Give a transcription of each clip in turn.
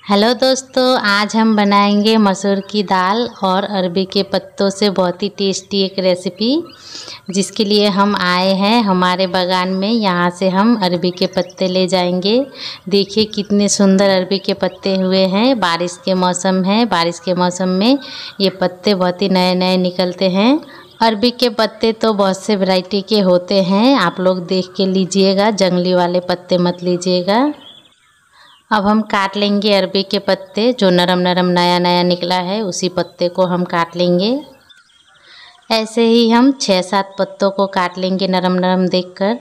Hello दोस्तों, आज हम बनाएंगे मसूर की दाल और अरबी के पत्तों से बहुत ही टेस्टी एक रेसिपी। जिसके लिए हम आए हैं हमारे बागान में। यहाँ से हम अरबी के पत्ते ले जाएंगे। देखिए कितने सुंदर अरबी के पत्ते हुए हैं। बारिश के मौसम है, बारिश के मौसम में ये पत्ते बहुत ही नए नए निकलते हैं। अरबी के पत्ते तो बहुत से वैरायटी के होते हैं, आप लोग देख के लीजिएगा, जंगली वाले पत्ते मत लीजिएगा। अब हम काट लेंगे अरबी के पत्ते, जो नरम नरम नया नया निकला है उसी पत्ते को हम काट लेंगे। ऐसे ही हम 6-7 पत्तों को काट लेंगे नरम नरम देखकर।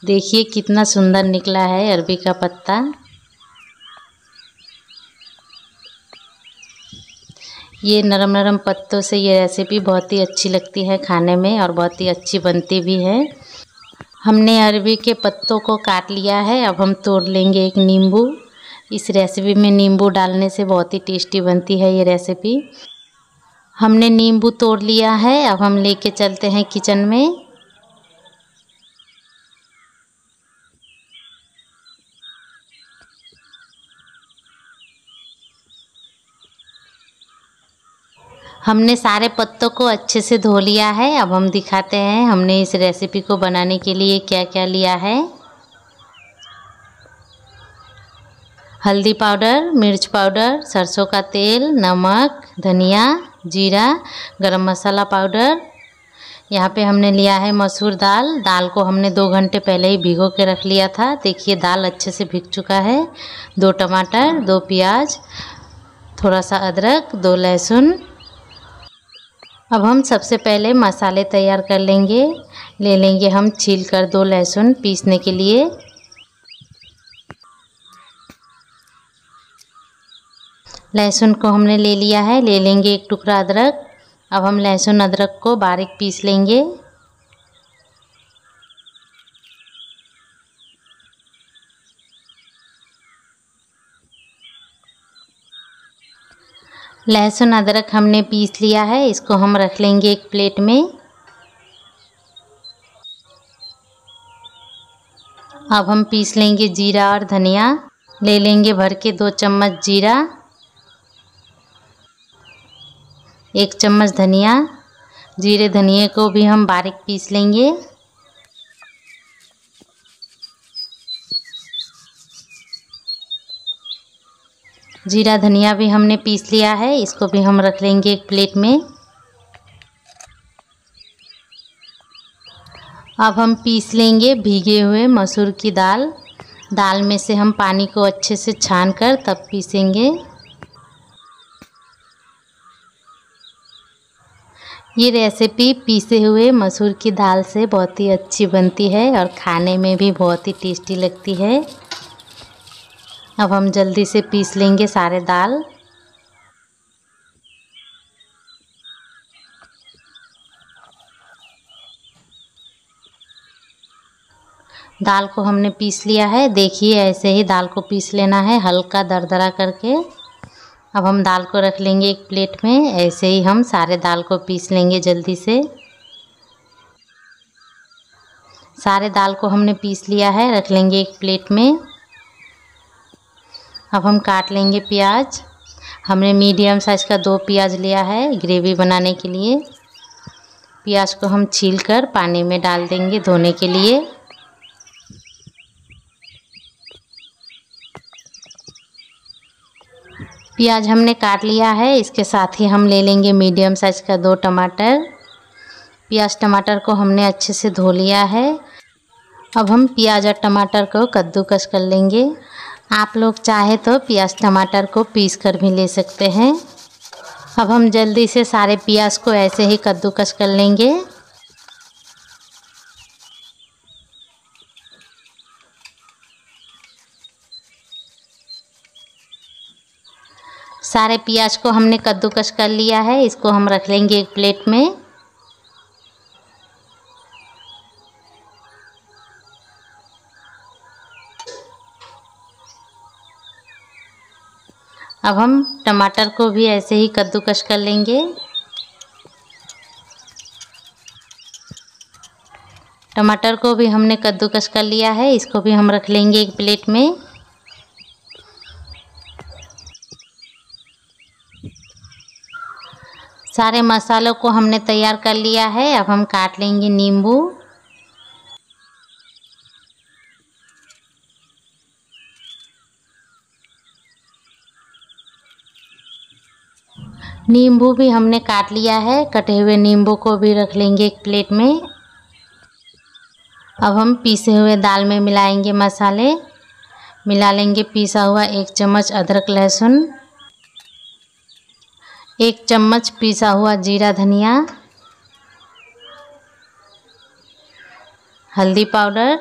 देखिए कितना सुंदर निकला है अरबी का पत्ता। ये नरम नरम पत्तों से ये रेसिपी बहुत ही अच्छी लगती है खाने में और बहुत ही अच्छी बनती भी है। हमने अरबी के पत्तों को काट लिया है। अब हम तोड़ लेंगे एक नींबू। इस रेसिपी में नींबू डालने से बहुत ही टेस्टी बनती है ये रेसिपी। हमने नींबू तोड़ लिया है। अब हम लेके चलते हैं किचन में। हमने सारे पत्तों को अच्छे से धो लिया है। अब हम दिखाते हैं हमने इस रेसिपी को बनाने के लिए क्या क्या लिया है। हल्दी पाउडर, मिर्च पाउडर, सरसों का तेल, नमक, धनिया, जीरा, गरम मसाला पाउडर। यहाँ पे हमने लिया है मसूर दाल। दाल को हमने 2 घंटे पहले ही भिगो के रख लिया था। देखिए दाल अच्छे से भीग चुका है। 2 टमाटर, 2 प्याज, थोड़ा सा अदरक, 2 लहसुन। अब हम सबसे पहले मसाले तैयार कर लेंगे। ले लेंगे हम छील कर 2 लहसुन पीसने के लिए। लहसुन को हमने ले लिया है। ले लेंगे 1 टुकड़ा अदरक। अब हम लहसुन अदरक को बारीक पीस लेंगे। लहसुन अदरक हमने पीस लिया है। इसको हम रख लेंगे एक प्लेट में। अब हम पीस लेंगे जीरा और धनिया। ले लेंगे भर के 2 चम्मच जीरा, 1 चम्मच धनिया। जीरे धनिए को भी हम बारीक पीस लेंगे। जीरा धनिया भी हमने पीस लिया है। इसको भी हम रख लेंगे एक प्लेट में। अब हम पीस लेंगे भीगे हुए मसूर की दाल। दाल में से हम पानी को अच्छे से छान कर तब पीसेंगे। ये रेसिपी पीसे हुए मसूर की दाल से बहुत ही अच्छी बनती है और खाने में भी बहुत ही टेस्टी लगती है। अब हम जल्दी से पीस लेंगे सारे दाल। दाल को हमने पीस लिया है। देखिए ऐसे ही दाल को पीस लेना है, हल्का दरदरा करके। अब हम दाल को रख लेंगे एक प्लेट में। ऐसे ही हम सारे दाल को पीस लेंगे जल्दी से। सारे दाल को हमने पीस लिया है, रख लेंगे एक प्लेट में। अब हम काट लेंगे प्याज। हमने मीडियम साइज़ का 2 प्याज लिया है ग्रेवी बनाने के लिए। प्याज को हम छीलकर पानी में डाल देंगे धोने के लिए। प्याज हमने काट लिया है। इसके साथ ही हम ले लेंगे मीडियम साइज़ का 2 टमाटर। प्याज टमाटर को हमने अच्छे से धो लिया है। अब हम प्याज और टमाटर को कद्दूकस कर लेंगे। आप लोग चाहे तो प्याज टमाटर को पीस कर भी ले सकते हैं। अब हम जल्दी से सारे प्याज को ऐसे ही कद्दूकस कर लेंगे। सारे प्याज को हमने कद्दूकस कर लिया है। इसको हम रख लेंगे एक प्लेट में। अब हम टमाटर को भी ऐसे ही कद्दूकस कर लेंगे। टमाटर को भी हमने कद्दूकस कर लिया है, इसको भी हम रख लेंगे एक प्लेट में। सारे मसालों को हमने तैयार कर लिया है। अब हम काट लेंगे नींबू। नींबू भी हमने काट लिया है, कटे हुए नींबू को भी रख लेंगे एक प्लेट में। अब हम पीसे हुए दाल में मिलाएंगे मसाले। मिला लेंगे पिसा हुआ 1 चम्मच अदरक लहसुन, 1 चम्मच पिसा हुआ जीरा धनिया, हल्दी पाउडर,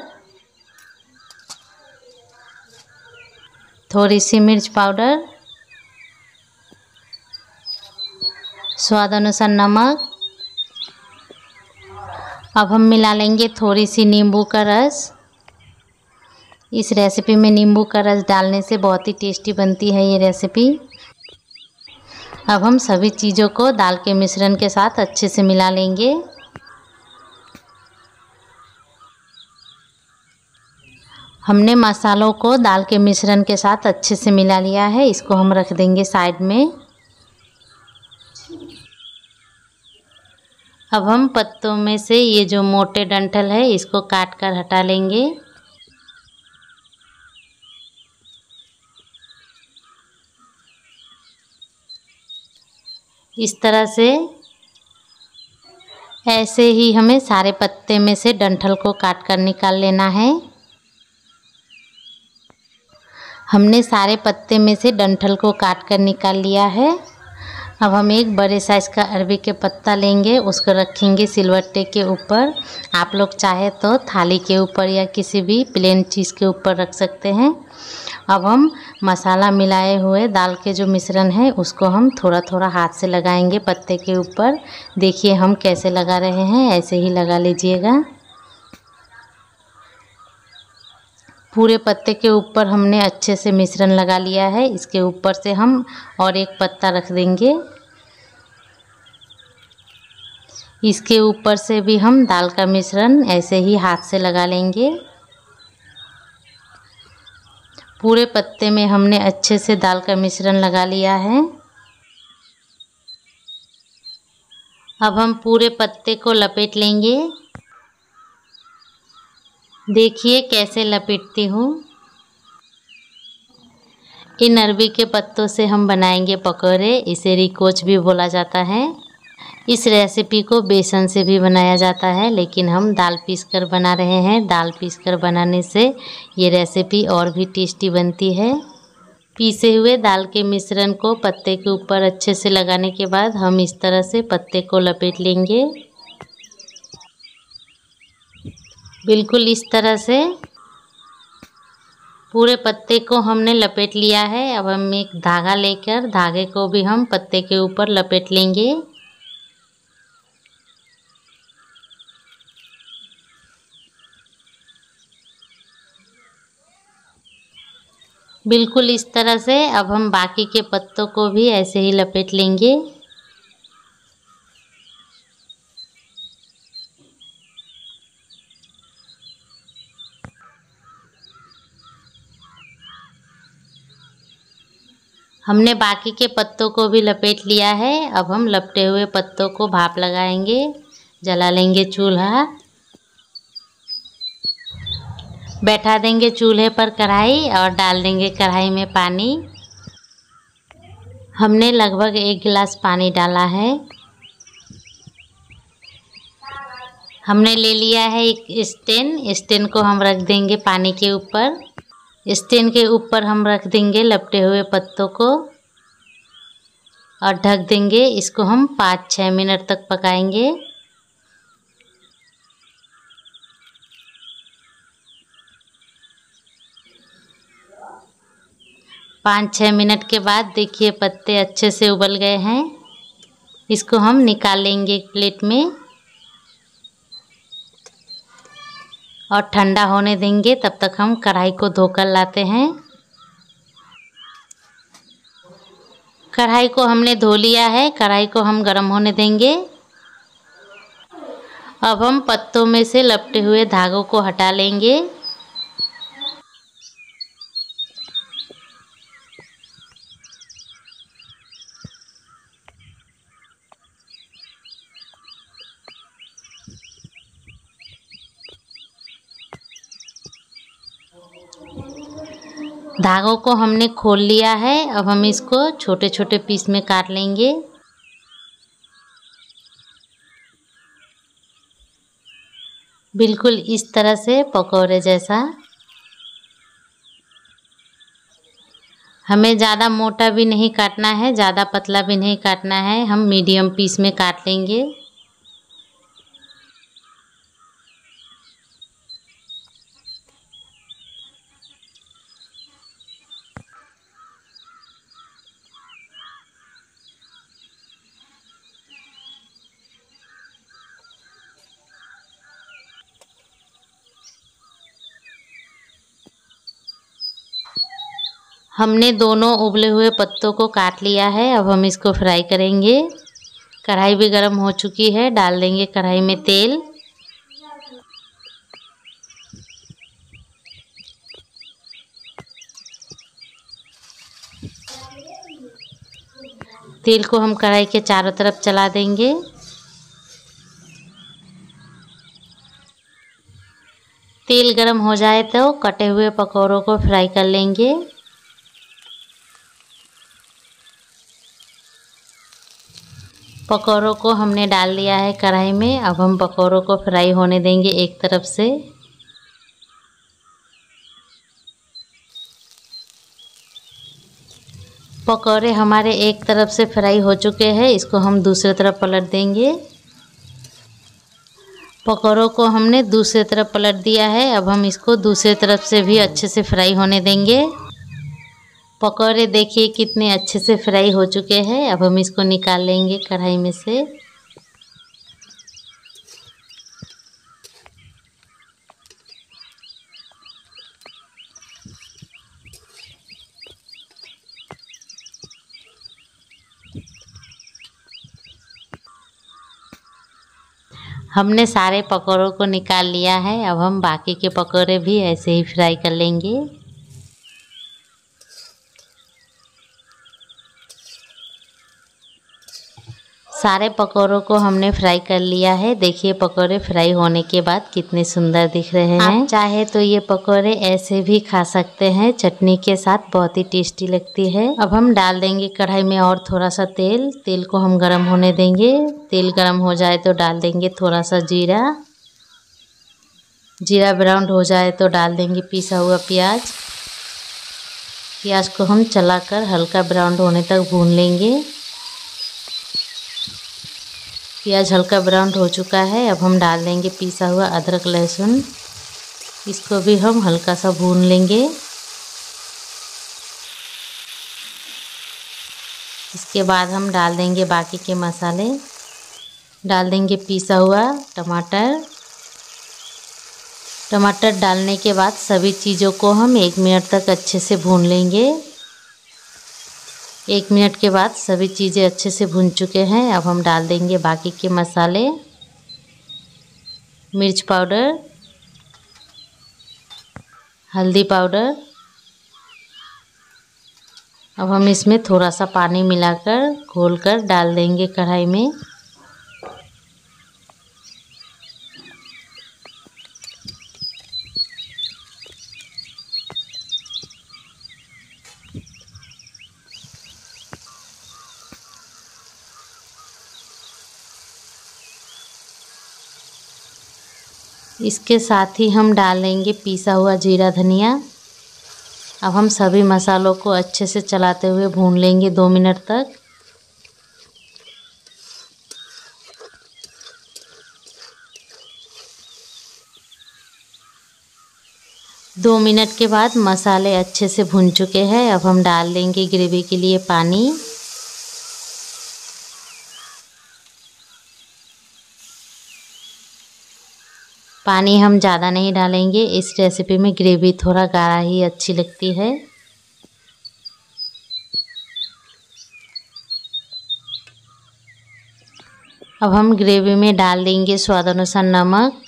थोड़ी सी मिर्च पाउडर, स्वाद अनुसार नमक। अब हम मिला लेंगे थोड़ी सी नींबू का रस। इस रेसिपी में नींबू का रस डालने से बहुत ही टेस्टी बनती है ये रेसिपी। अब हम सभी चीज़ों को दाल के मिश्रण के साथ अच्छे से मिला लेंगे। हमने मसालों को दाल के मिश्रण के साथ अच्छे से मिला लिया है, इसको हम रख देंगे साइड में। अब हम पत्तों में से ये जो मोटे डंठल है इसको काट कर हटा लेंगे। इस तरह से ऐसे ही हमें सारे पत्ते में से डंठल को काट कर निकाल लेना है। हमने सारे पत्ते में से डंठल को काट कर निकाल लिया है। अब हम एक बड़े साइज़ का अरबी के पत्ता लेंगे, उसको रखेंगे सिलवट्टे के ऊपर। आप लोग चाहे तो थाली के ऊपर या किसी भी प्लेन चीज़ के ऊपर रख सकते हैं। अब हम मसाला मिलाए हुए दाल के जो मिश्रण है उसको हम थोड़ा थोड़ा हाथ से लगाएंगे पत्ते के ऊपर। देखिए हम कैसे लगा रहे हैं, ऐसे ही लगा लीजिएगा। पूरे पत्ते के ऊपर हमने अच्छे से मिश्रण लगा लिया है। इसके ऊपर से हम और एक पत्ता रख देंगे। इसके ऊपर से भी हम दाल का मिश्रण ऐसे ही हाथ से लगा लेंगे। पूरे पत्ते में हमने अच्छे से दाल का मिश्रण लगा लिया है। अब हम पूरे पत्ते को लपेट लेंगे। देखिए कैसे लपेटती हूँ। इन अरबी के पत्तों से हम बनाएंगे पकौड़े, इसे रिकोच भी बोला जाता है। इस रेसिपी को बेसन से भी बनाया जाता है, लेकिन हम दाल पीसकर बना रहे हैं। दाल पीसकर बनाने से ये रेसिपी और भी टेस्टी बनती है। पीसे हुए दाल के मिश्रण को पत्ते के ऊपर अच्छे से लगाने के बाद हम इस तरह से पत्ते को लपेट लेंगे। बिल्कुल इस तरह से पूरे पत्ते को हमने लपेट लिया है। अब हम एक धागा लेकर धागे को भी हम पत्ते के ऊपर लपेट लेंगे। बिल्कुल इस तरह से अब हम बाकी के पत्तों को भी ऐसे ही लपेट लेंगे। हमने बाकी के पत्तों को भी लपेट लिया है। अब हम लपटे हुए पत्तों को भाप लगाएंगे। जला लेंगे चूल्हा, बैठा देंगे चूल्हे पर कढ़ाई और डाल देंगे कढ़ाई में पानी। हमने लगभग 1 गिलास पानी डाला है। हमने ले लिया है एक स्टैंड को हम रख देंगे पानी के ऊपर। स्टैंड के ऊपर हम रख देंगे लपटे हुए पत्तों को और ढक देंगे। इसको हम 5-6 मिनट तक पकाएंगे। 5-6 मिनट के बाद देखिए पत्ते अच्छे से उबल गए हैं। इसको हम निकाल लेंगे एक प्लेट में और ठंडा होने देंगे। तब तक हम कढ़ाई को धोकर लाते हैं। कढ़ाई को हमने धो लिया है। कढ़ाई को हम गर्म होने देंगे अब हम पत्तों में से लपटे हुए धागों को हटा लेंगे। धागों को हमने खोल लिया है। अब हम इसको छोटे छोटे पीस में काट लेंगे। बिल्कुल इस तरह से पकौड़े जैसा। हमें ज़्यादा मोटा भी नहीं काटना है, ज़्यादा पतला भी नहीं काटना है, हम मीडियम पीस में काट लेंगे। हमने दोनों उबले हुए पत्तों को काट लिया है। अब हम इसको फ्राई करेंगे। कढ़ाई भी गर्म हो चुकी है, डाल देंगे कढ़ाई में तेल। तेल को हम कढ़ाई के चारों तरफ चला देंगे। तेल गर्म हो जाए तो कटे हुए पकौड़ों को फ्राई कर लेंगे। पकौड़ों को हमने डाल दिया है कढ़ाई में। अब हम पकौड़ों को फ्राई होने देंगे एक तरफ से। पकौड़े हमारे एक तरफ से फ्राई हो चुके हैं, इसको हम दूसरी तरफ पलट देंगे। पकौड़ों को हमने दूसरी तरफ पलट दिया है। अब हम इसको दूसरी तरफ से भी अच्छे से फ्राई होने देंगे। पकौड़े देखिए कितने अच्छे से फ्राई हो चुके हैं। अब हम इसको निकाल लेंगे कढ़ाई में से। हमने सारे पकौड़ों को निकाल लिया है। अब हम बाकी के पकौड़े भी ऐसे ही फ्राई कर लेंगे। सारे पकौड़ों को हमने फ्राई कर लिया है। देखिए पकौड़े फ्राई होने के बाद कितने सुंदर दिख रहे हैं। आप चाहे तो ये पकौड़े ऐसे भी खा सकते हैं, चटनी के साथ बहुत ही टेस्टी लगती है। अब हम डाल देंगे कढ़ाई में और थोड़ा सा तेल। तेल को हम गरम होने देंगे। तेल गरम हो जाए तो डाल देंगे थोड़ा सा जीरा। जीरा ब्राउन हो जाए तो डाल देंगे पिसा हुआ प्याज। प्याज को हम चलाकर हल्का ब्राउन होने तक भून लेंगे। प्याज हल्का ब्राउन हो चुका है। अब हम डाल देंगे पिसा हुआ अदरक लहसुन। इसको भी हम हल्का सा भून लेंगे। इसके बाद हम डाल देंगे बाकी के मसाले। डाल देंगे पिसा हुआ टमाटर। टमाटर डालने के बाद सभी चीज़ों को हम 1 मिनट तक अच्छे से भून लेंगे। 1 मिनट के बाद सभी चीज़ें अच्छे से भून चुके हैं। अब हम डाल देंगे बाकी के मसाले। मिर्च पाउडर, हल्दी पाउडर। अब हम इसमें थोड़ा सा पानी मिलाकर घोलकर डाल देंगे कढ़ाई में। इसके साथ ही हम डालेंगे पिसा हुआ जीरा धनिया। अब हम सभी मसालों को अच्छे से चलाते हुए भून लेंगे 2 मिनट तक। दो मिनट के बाद मसाले अच्छे से भुन चुके हैं। अब हम डाल देंगे ग्रेवी के लिए पानी। पानी हम ज़्यादा नहीं डालेंगे, इस रेसिपी में ग्रेवी थोड़ा गाढ़ा ही अच्छी लगती है। अब हम ग्रेवी में डाल देंगे स्वाद अनुसार नमक।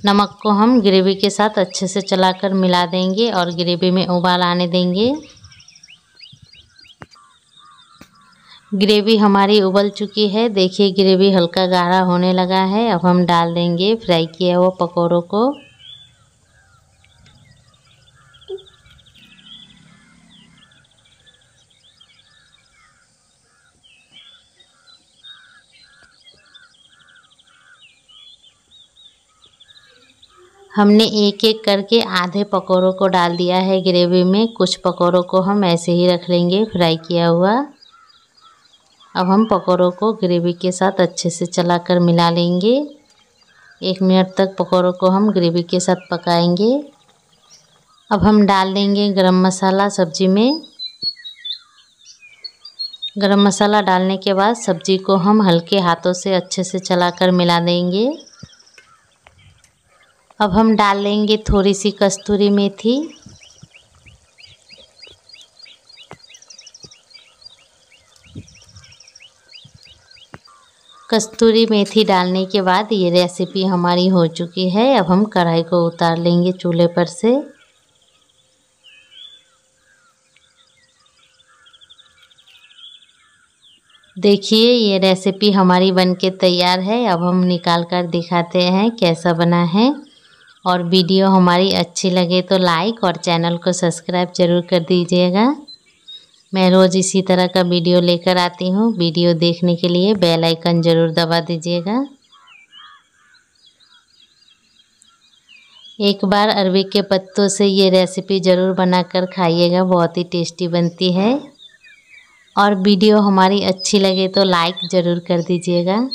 नमक को हम ग्रेवी के साथ अच्छे से चलाकर मिला देंगे और ग्रेवी में उबाल आने देंगे। ग्रेवी हमारी उबल चुकी है। देखिए ग्रेवी हल्का गाढ़ा होने लगा है। अब हम डाल देंगे फ्राई किया हुआ पकौड़ों को। हमने एक एक करके आधे पकौड़ों को डाल दिया है ग्रेवी में। कुछ पकौड़ों को हम ऐसे ही रख लेंगे फ्राई किया हुआ। अब हम पकौड़ों को ग्रेवी के साथ अच्छे से चलाकर मिला लेंगे। 1 मिनट तक पकौड़ों को हम ग्रेवी के साथ पकाएंगे। अब हम डाल देंगे गरम मसाला सब्जी में। गरम मसाला डालने के बाद सब्जी को हम हल्के हाथों से अच्छे से चलाकर मिला देंगे। अब हम डाल लेंगे थोड़ी सी कस्तूरी मेथी। कस्तूरी मेथी डालने के बाद ये रेसिपी हमारी हो चुकी है। अब हम कढ़ाई को उतार लेंगे चूल्हे पर से। देखिए ये रेसिपी हमारी बनके तैयार है। अब हम निकाल कर दिखाते हैं कैसा बना है। और वीडियो हमारी अच्छी लगे तो लाइक और चैनल को सब्सक्राइब ज़रूर कर दीजिएगा। मैं रोज़ इसी तरह का वीडियो लेकर आती हूँ। वीडियो देखने के लिए बेल आइकन ज़रूर दबा दीजिएगा। एक बार अरबी के पत्तों से ये रेसिपी ज़रूर बनाकर खाइएगा, बहुत ही टेस्टी बनती है। और वीडियो हमारी अच्छी लगे तो लाइक ज़रूर कर दीजिएगा।